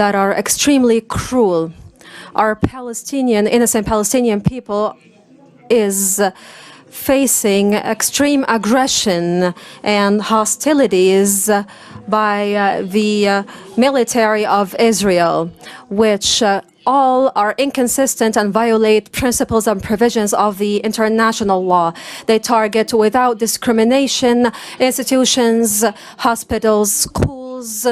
that are extremely cruel. Our innocent Palestinian people is facing extreme aggression and hostilities by the military of Israel, which all are inconsistent and violate principles and provisions of the international law. They target without discrimination institutions, hospitals, schools,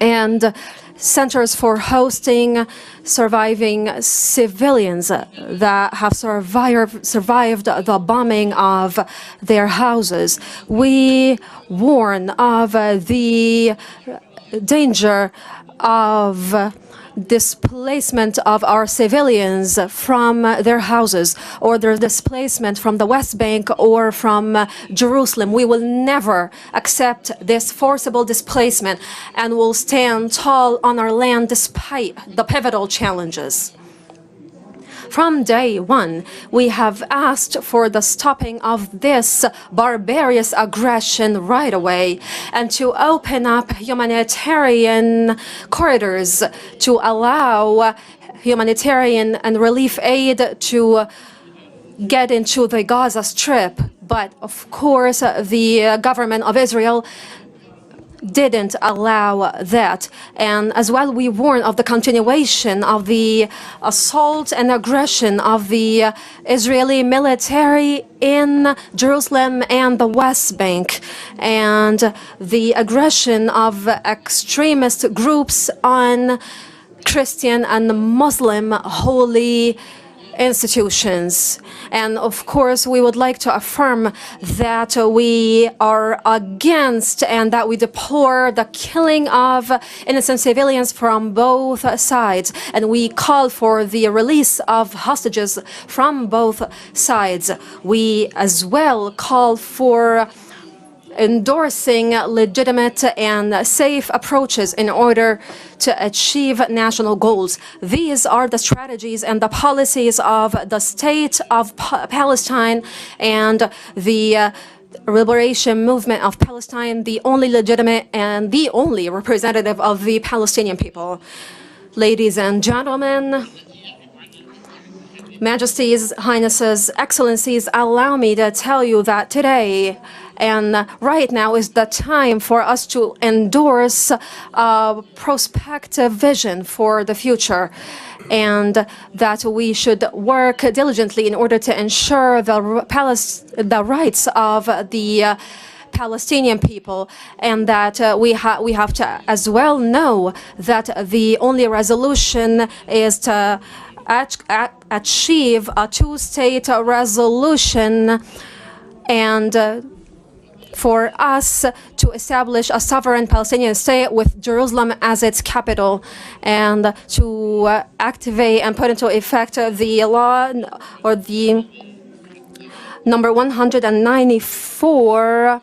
and centers for hosting surviving civilians that have survived the bombing of their houses. We warn of the danger of displacement of our civilians from their houses, or their displacement from the West Bank or from Jerusalem. We will never accept this forcible displacement and will stand tall on our land despite the pivotal challenges. From day one, we have asked for the stopping of this barbarous aggression right away and to open up humanitarian corridors to allow humanitarian and relief aid to get into the Gaza Strip. But of course, the government of Israel didn't allow that. And as well, we warn of the continuation of the assault and aggression of the Israeli military in Jerusalem and the West Bank, and the aggression of extremist groups on Christian and Muslim holy institutions. And of course, we would like to affirm that we are against and that we deplore the killing of innocent civilians from both sides. And we call for the release of hostages from both sides. We as well call for endorsing legitimate and safe approaches in order to achieve national goals. These are the strategies and the policies of the state of Palestine and the liberation movement of Palestine, the only legitimate and the only representative of the Palestinian people. Ladies and gentlemen, Majesties, Highnesses, Excellencies, allow me to tell you that today and right now is the time for us to endorse a prospective vision for the future, and that we should work diligently in order to ensure the rights of the Palestinian people, and that we have to as well know that the only resolution is to achieve a two-state resolution, and for us to establish a sovereign Palestinian state with Jerusalem as its capital, and to activate and put into effect the law, or the number 194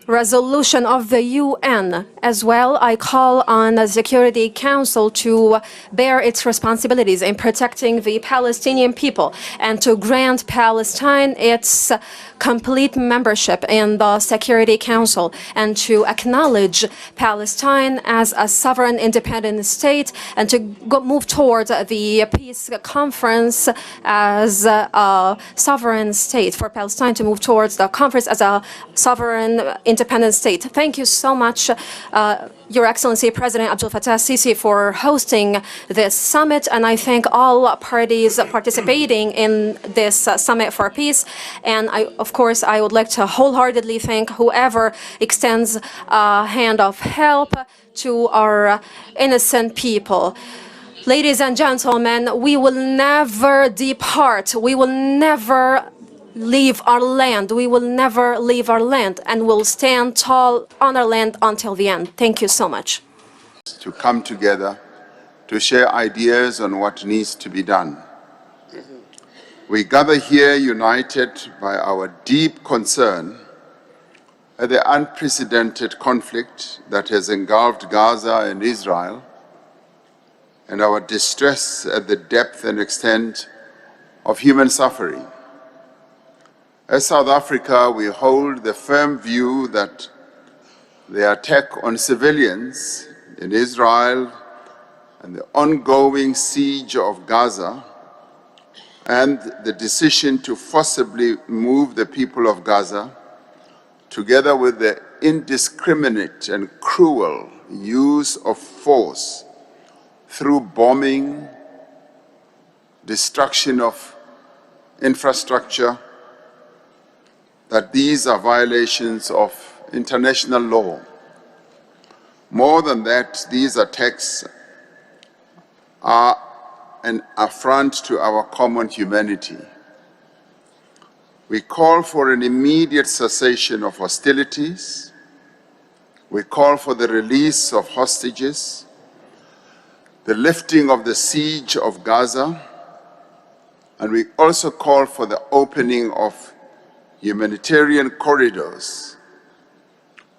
resolution of the UN. As well, I call on the Security Council to bear its responsibilities in protecting the Palestinian people and to grant Palestine its complete membership in the Security Council, and to acknowledge Palestine as a sovereign independent state, and to move towards the peace conference as a sovereign state, for Palestine to move towards the conference as a sovereign independent state. Thank you so much, Your Excellency President Abdel Fattah Sisi, for hosting this summit, and I thank all parties participating in this summit for peace. And of course, I would like to wholeheartedly thank whoever extends a hand of help to our innocent people. Ladies and gentlemen, we will never depart. We will never leave our land. We will never leave our land, and we'll stand tall on our land until the end. Thank you so much. To come together to share ideas on what needs to be done. We gather here united by our deep concern at the unprecedented conflict that has engulfed Gaza and Israel, and our distress at the depth and extent of human suffering. As South Africa, we hold the firm view that the attack on civilians in Israel and the ongoing siege of Gaza and the decision to forcibly move the people of Gaza, together with the indiscriminate and cruel use of force through bombing, destruction of infrastructure, that these are violations of international law. More than that, these attacks are an affront to our common humanity. We call for an immediate cessation of hostilities. We call for the release of hostages, the lifting of the siege of Gaza, and we also call for the opening of humanitarian corridors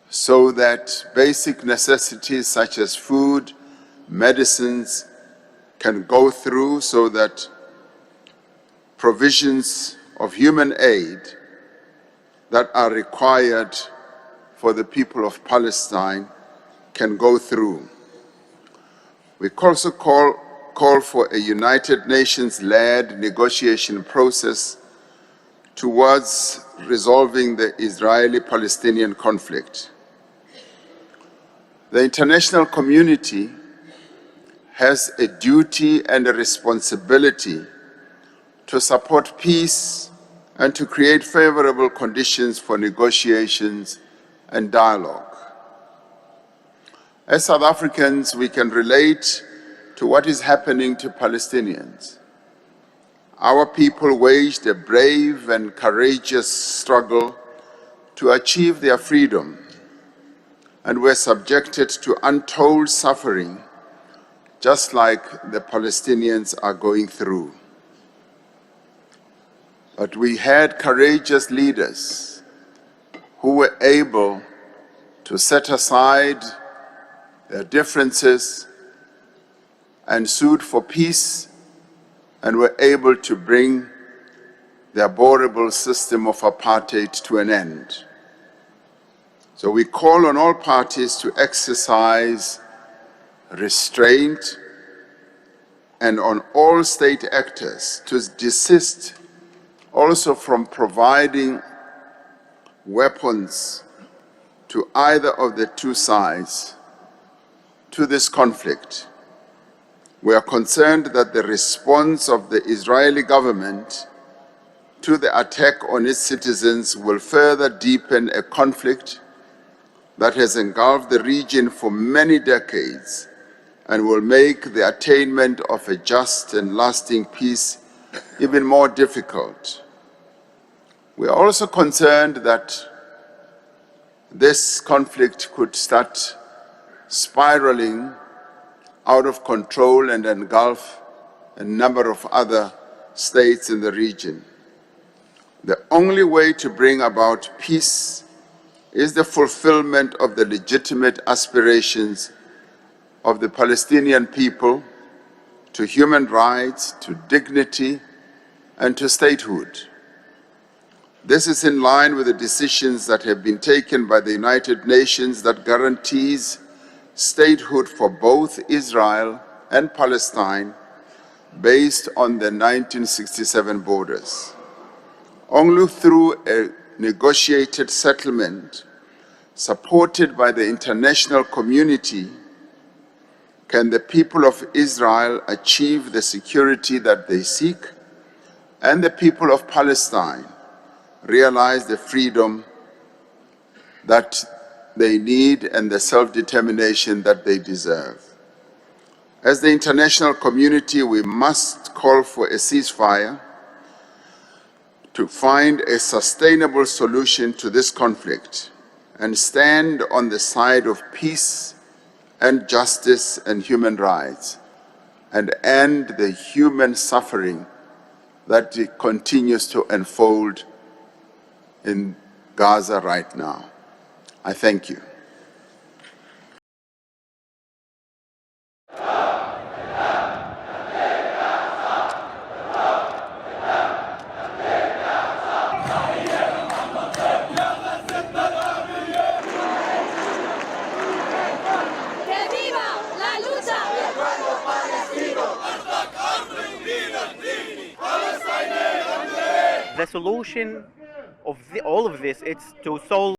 so that basic necessities such as food, medicines can go through, so that provisions of human aid that are required for the people of Palestine can go through. We also call for a United Nations-led negotiation process towards resolving the Israeli-Palestinian conflict. The international community has a duty and a responsibility to support peace and to create favorable conditions for negotiations and dialogue. As South Africans, we can relate to what is happening to Palestinians. Our people waged a brave and courageous struggle to achieve their freedom and were subjected to untold suffering, just like the Palestinians are going through. But we had courageous leaders who were able to set aside their differences and sued for peace, and were able to bring the abhorrible system of apartheid to an end. So we call on all parties to exercise restraint and on all state actors to desist also from providing weapons to either of the two sides to this conflict. We are concerned that the response of the Israeli government to the attack on its citizens will further deepen a conflict that has engulfed the region for many decades and will make the attainment of a just and lasting peace even more difficult. We are also concerned that this conflict could start spiraling out of control and engulf a number of other states in the region. The only way to bring about peace is the fulfillment of the legitimate aspirations of the Palestinian people to human rights, to dignity, and to statehood. This is in line with the decisions that have been taken by the United Nations that guarantees statehood for both Israel and Palestine based on the 1967 borders. Only through a negotiated settlement supported by the international community can the people of Israel achieve the security that they seek, and the people of Palestine realize the freedom that they need and the self-determination that they deserve. As the international community, we must call for a ceasefire to find a sustainable solution to this conflict and stand on the side of peace and justice and human rights, and end the human suffering that continues to unfold in Gaza right now. I thank you. ¡Que viva la lucha! The solution of all of this is to solve